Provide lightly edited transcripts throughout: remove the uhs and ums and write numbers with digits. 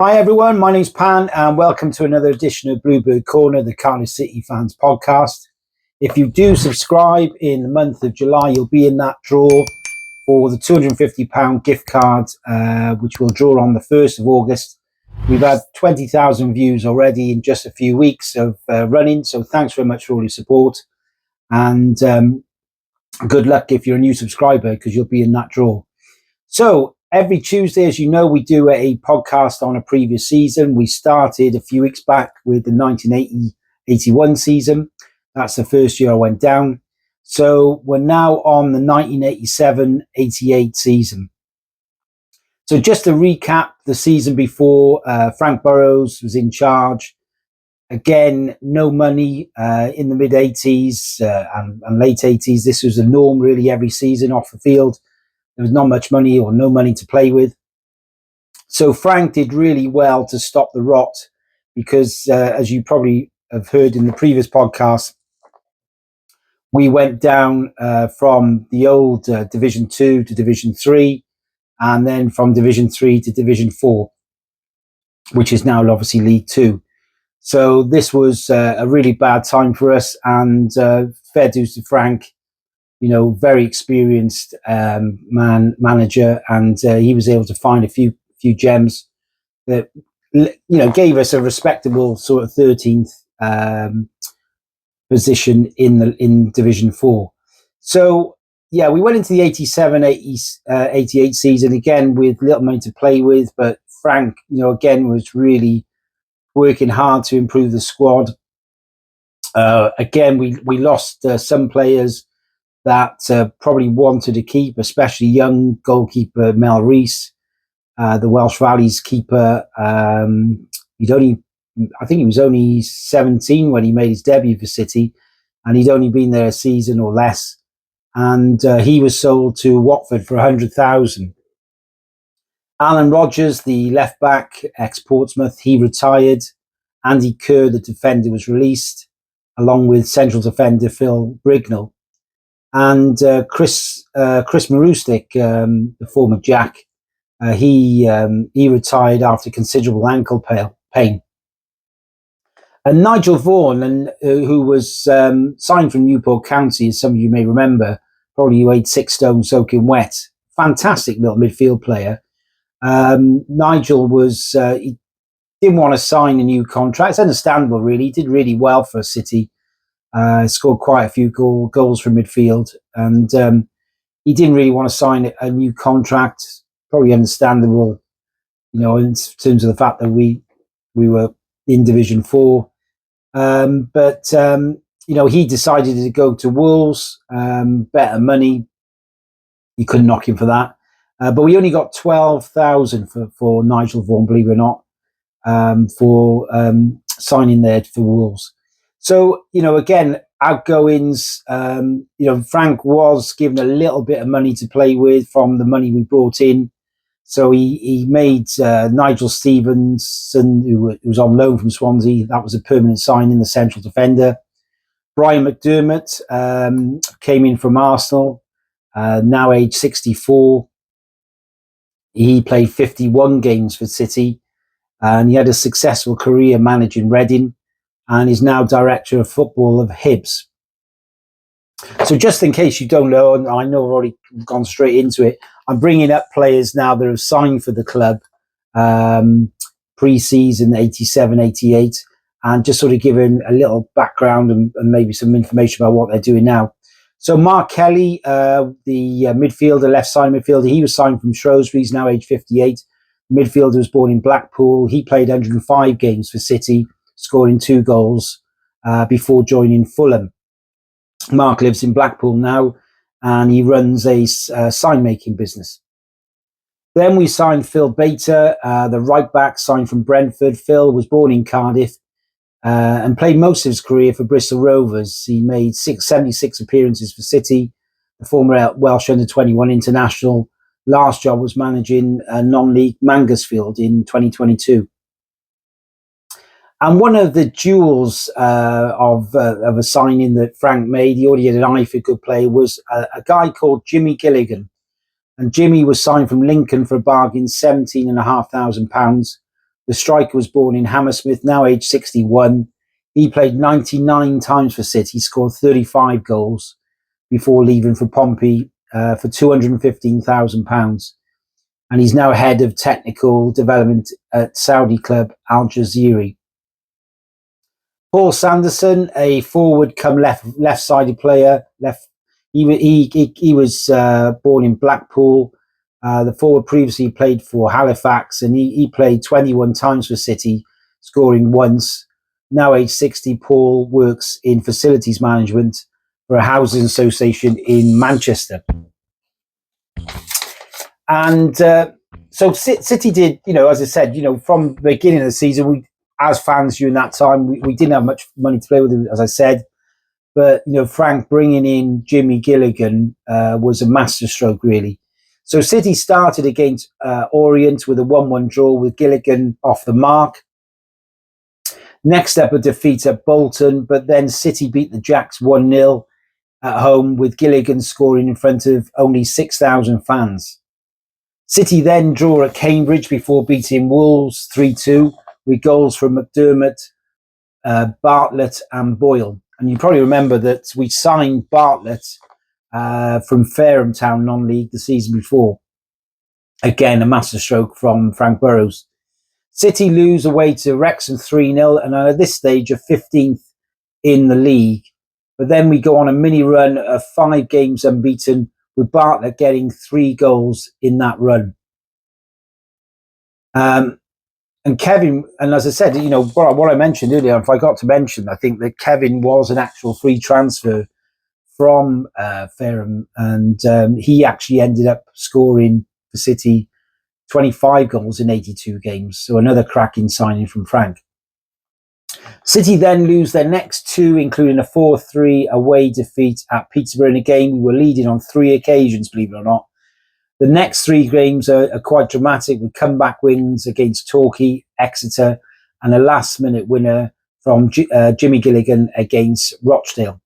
Hi everyone, my name's Pan and welcome to another edition of Bluebird Corner, the Cardiff City fans podcast. If you do subscribe in the month of July, you'll be in that draw for the £250 gift card, which we'll draw on the 1st of August. We've had 20,000 views already in just a few weeks of running, so thanks very much for all your support. And good luck if you're a new subscriber, because you'll be in that draw. So every Tuesday, as you know, we do a podcast on a previous season. We started a few weeks back with the 1980-81 season. That's the first year I went down. So we're now on the 1987-88 season. So just to recap the season before, Frank Burrows was in charge. Again, no money in the mid-80s and late 80s. This was the norm really every season off the field. There was not much money or no money to play with. So Frank did really well to stop the rot because, as you probably have heard in the previous podcast, we went down from the old Division 2 to Division 3, and then from Division 3 to Division 4, which is now obviously League 2. So this was a really bad time for us, and fair dues to Frank. You know, very experienced manager, and he was able to find a few gems that gave us a respectable sort of 13th position in Division 4. So yeah, we went into the 87-88 season again with little money to play with, but Frank, again was really working hard to improve the squad. Again, we lost some players that probably wanted to keep, especially young goalkeeper Mel Rees, the Welsh Valleys keeper. I think he was only 17 when he made his debut for City, and he'd only been there a season or less. And he was sold to Watford for 100,000. Alan Rogers, the left back, ex-Portsmouth, he retired. Andy Kerr, the defender, was released, along with central defender Phil Brignall. And Chris Marustic, the former Jack, he retired after considerable ankle pain. And Nigel Vaughan, who was signed from Newport County, as some of you may remember, probably weighed 6 stone soaking wet. Fantastic little midfield player. Nigel he didn't want to sign a new contract. It's understandable, really. He did really well for City. Scored quite a few goals from midfield, and he didn't really want to sign a new contract. Probably understandable, in terms of the fact that we were in Division 4. But he decided to go to Wolves, better money. You couldn't knock him for that. But we only got 12,000 for Nigel Vaughan, believe it or not, for signing there for Wolves. So, again, outgoings, Frank was given a little bit of money to play with from the money we brought in. So he made Nigel Stevenson, who was on loan from Swansea, that was a permanent signing, the central defender. Brian McDermott came in from Arsenal, now age 64. He played 51 games for City, and he had a successful career managing Reading, and is now director of football of Hibs. So just in case you don't know, and I know I've already gone straight into it, I'm bringing up players now that have signed for the club pre-season 87-88, and just sort of giving a little background and maybe some information about what they're doing now. So Mark Kelly, the midfielder, left-side midfielder, he was signed from Shrewsbury. He's now age 58. Midfielder was born in Blackpool. He played 105 games for City, scoring 2 goals before joining Fulham. Mark lives in Blackpool now, and he runs a sign-making business. Then we signed Phil Bater, the right-back, signed from Brentford. Phil was born in Cardiff and played most of his career for Bristol Rovers. He made 76 appearances for City, the former Welsh under-21 international. Last job was managing non-league Mangersfield in 2022. And one of the jewels of a signing that Frank made, he already had an eye for good play, was a guy called Jimmy Gilligan. And Jimmy was signed from Lincoln for a bargain, £17,500. The striker was born in Hammersmith, now age 61. He played 99 times for City, scored 35 goals before leaving for Pompey for £215,000. And he's now head of technical development at Saudi club Al Jazeera. Paul Sanderson, a forward come left-sided player. He was born in Blackpool. The forward previously played for Halifax, and he played 21 times for City, scoring once. Now age 60, Paul works in facilities management for a housing association in Manchester. And so City did, as I said, from the beginning of the season, we, as fans during that time, we didn't have much money to play with, as I said. But, Frank bringing in Jimmy Gilligan was a masterstroke, really. So City started against Orient with a 1-1 draw with Gilligan off the mark. Next up, a defeat at Bolton, but then City beat the Jacks 1-0 at home with Gilligan scoring in front of only 6,000 fans. City then draw at Cambridge before beating Wolves 3-2 with goals from McDermott, Bartlett and Boyle. And you probably remember that we signed Bartlett from Fareham Town non-league the season before. Again, a masterstroke from Frank Burrows. City lose away to Wrexham 3-0 and are at this stage are 15th in the league. But then we go on a mini run of 5 games unbeaten, with Bartlett getting 3 goals in that run. And Kevin, and as I said, what I mentioned earlier, if I got to mention, I think that Kevin was an actual free transfer from Fareham, and he actually ended up scoring for City 25 goals in 82 games. So another cracking signing from Frank. City then lose their next 2, including a 4-3 away defeat at Peterborough in a game we were leading on 3 occasions, believe it or not. The next 3 games are quite dramatic, with comeback wins against Torquay, Exeter, and a last-minute winner from Jimmy Gilligan against Rochdale.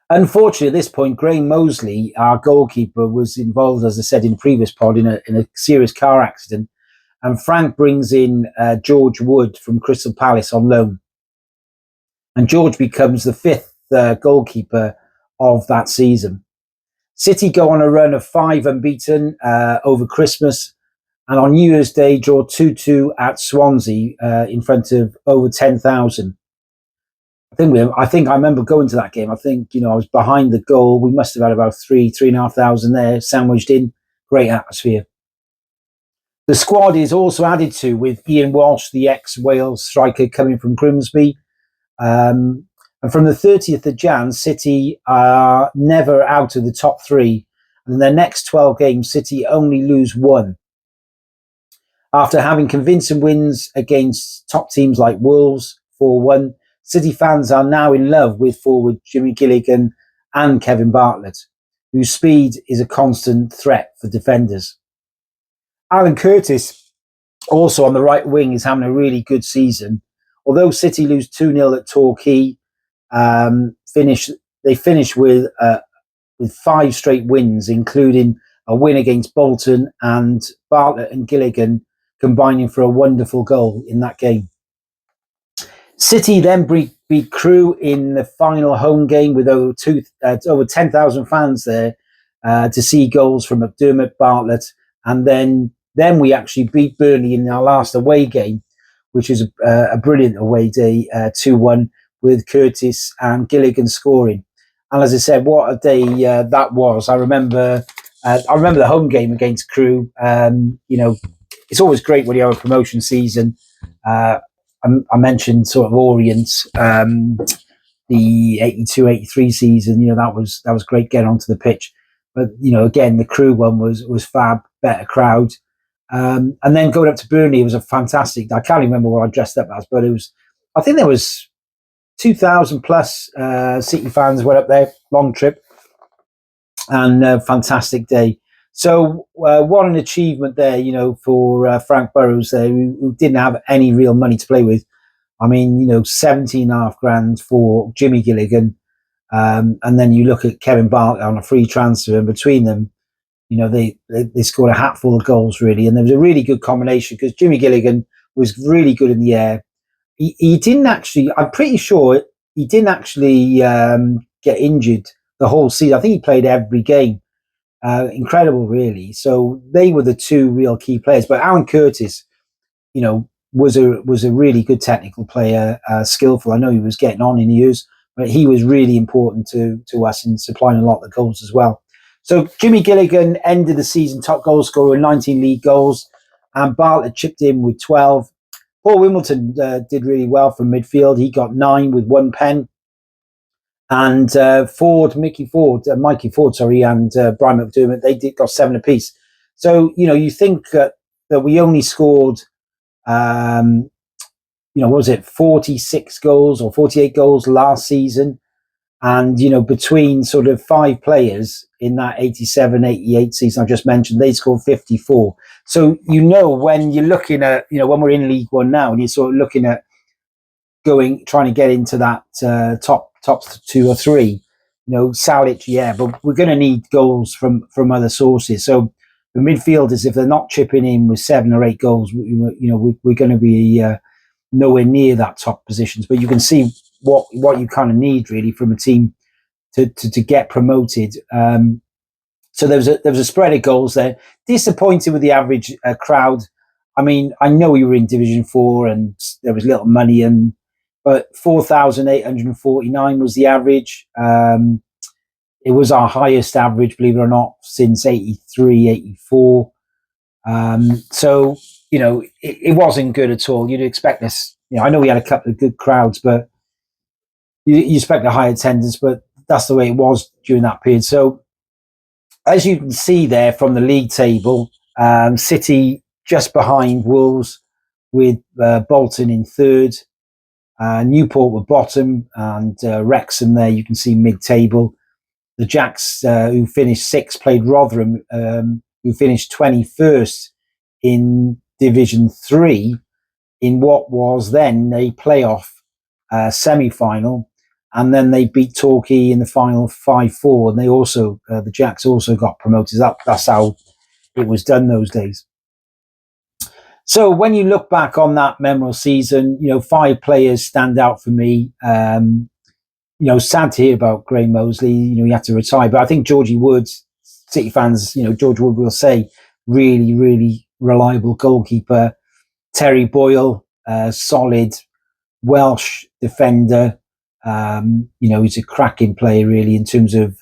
Unfortunately, at this point, Graham Mosley, our goalkeeper, was involved, as I said in the previous pod, in a serious car accident. And Frank brings in George Wood from Crystal Palace on loan. And George becomes the 5th goalkeeper of that season. City go on a run of 5 unbeaten over Christmas. And on New Year's Day, draw 2-2 at Swansea in front of over 10,000. I think I remember going to that game. I think, I was behind the goal. We must have had about 3,500 there, sandwiched in. Great atmosphere. The squad is also added to with Ian Walsh, the ex-Wales striker, coming from Grimsby. And from the 30th of Jan, City are never out of the top 3. And in their next 12 games, City only lose 1. After having convincing wins against top teams like Wolves, 4-1, City fans are now in love with forward Jimmy Gilligan and Kevin Bartlett, whose speed is a constant threat for defenders. Alan Curtis, also on the right wing, is having a really good season. Although City lose 2-0 at Torquay, they finish with 5 straight wins, including a win against Bolton, and Bartlett and Gilligan combining for a wonderful goal in that game. City then beat Crewe in the final home game with over 10,000 fans there to see goals from McDermott, Bartlett, and then we actually beat Burnley in our last away game, which is a brilliant away day, 2-1, with Curtis and Gilligan scoring. And as I said, what a day that was. I remember the home game against Crewe. It's always great when you have a promotion season. I mentioned sort of Orient, the 82-83 season. That was great getting onto the pitch. But again, the Crewe one was fab, better crowd. And then going up to Burnley, it was a fantastic. I can't remember what I dressed up as, but I think there was 2,000 plus City fans went up there, long trip, and a fantastic day. So what an achievement there, for Frank Burrows there, who didn't have any real money to play with. I mean, 17.5 grand for Jimmy Gilligan. And then you look at Kevin Bartlett on a free transfer, and between them, they scored a hatful of goals, really. And there was a really good combination because Jimmy Gilligan was really good in the air. He didn't actually, I'm pretty sure he didn't actually get injured the whole season. I think he played every game. Incredible, really. So they were the two real key players. But Alan Curtis, was a really good technical player, skillful. I know he was getting on in years, but he was really important to us in supplying a lot of the goals as well. So Jimmy Gilligan ended the season top goal scorer, 19 league goals, and Bartlett chipped in with 12. Paul Wimbledon did really well from midfield. He got 9 with 1 pen. And Mikey Ford, and Brian McDermott, they got 7 apiece. So, you think that we only scored, what was it, 46 goals or 48 goals last season. And, between sort of 5 players in that 87-88 season I just mentioned, they scored 54. So, when you're looking at, when we're in League One now, and you're sort of looking at trying to get into that top 2 or 3, Salic, yeah, but we're going to need goals from other sources. So the midfielders, if they're not chipping in with 7 or 8 goals, we're going to be nowhere near that top positions. But you can see what you kind of need really from a team to get promoted. So there was a spread of goals there. Disappointed with the average crowd. I mean, I know we were in Division 4 and there was little money, but 4,849 was the average. It was our highest average, believe it or not, since 83, 84. So, it wasn't good at all. You'd expect this. I know we had a couple of good crowds, but you expect a high attendance, but that's the way it was during that period. So, as you can see there from the league table, City just behind Wolves with Bolton in 3rd. Newport were bottom, and Wrexham there you can see mid-table. The Jacks, who finished 6th, played Rotherham, who finished 21st in Division 3 in what was then a playoff semi-final, and then they beat Torquay in the final 5-4, and they also, the Jacks also got promoted. That's how it was done those days. So when you look back on that memorable season, 5 players stand out for me. Sad to hear about Graham Mosley. He had to retire, but I think Georgie Woods, City fans, George Wood will say, really, really reliable goalkeeper. Terry Boyle, solid Welsh defender. He's a cracking player, really, in terms of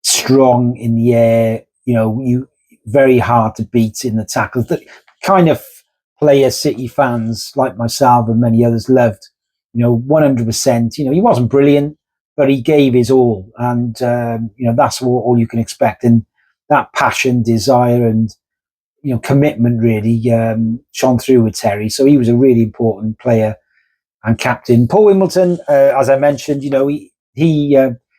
strong in the air. Very hard to beat in the tackles. The kind of player City fans like myself and many others loved. 100%. He wasn't brilliant, but he gave his all, and that's all you can expect. And that passion, desire, and commitment really shone through with Terry. So he was a really important player and captain. Paul Wimbledon, as I mentioned, he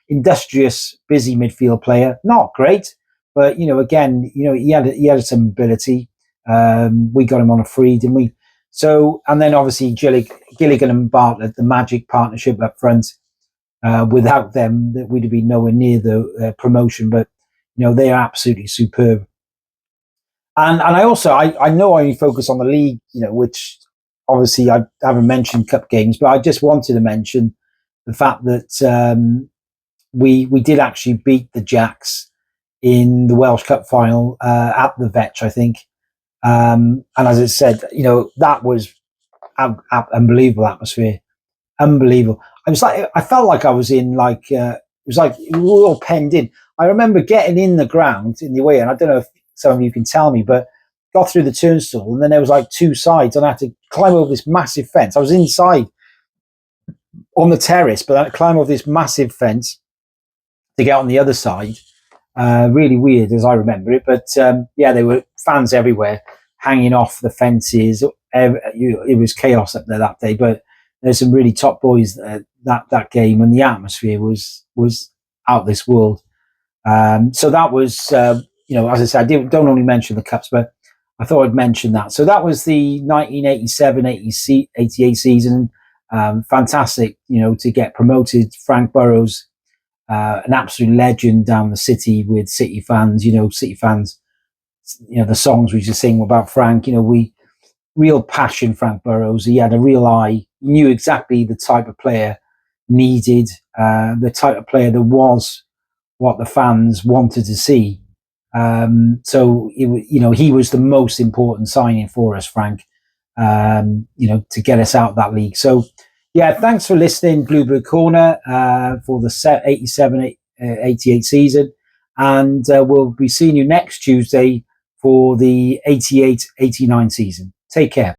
industrious, busy midfield player, not great, but again, he had some ability. We got him on a free, didn't we? So, and then obviously Gilligan and Bartlett, the magic partnership up front. Without them, that we'd have been nowhere near the promotion. But they are absolutely superb. And I also I know I only focus on the league, which obviously I haven't mentioned cup games, but I just wanted to mention the fact that we did actually beat the Jacks in the Welsh Cup final at the Vetch, I think. And as I said, that was unbelievable atmosphere, unbelievable. I felt like I was in it was like we were all penned in. I remember getting in the ground in the way, and I don't know if some of you can tell me, but got through the turnstile, and then there was 2 sides, and I had to climb over this massive fence. I was inside on the terrace, but I had to climb over this massive fence to get on the other side. Really weird as I remember it, but there were fans everywhere hanging off the fences. It was chaos up there that day, but there's some really top boys that game, and the atmosphere was out of this world. So that was, as I said, I don't only mention the cups, but I thought I'd mention that. So that was the 1987-88 season. Fantastic, to get promoted. Frank Burrows, an absolute legend down the city with City fans. City fans, the songs we used to sing about Frank. real passion, Frank Burrows. He had a real eye. He knew exactly the type of player needed, the type of player that was what the fans wanted to see. So, he was the most important signing for us, Frank, to get us out of that league. So, yeah, thanks for listening, Bluebird Corner, for the 87-88 season. And we'll be seeing you next Tuesday for the 88-89 season. Take care.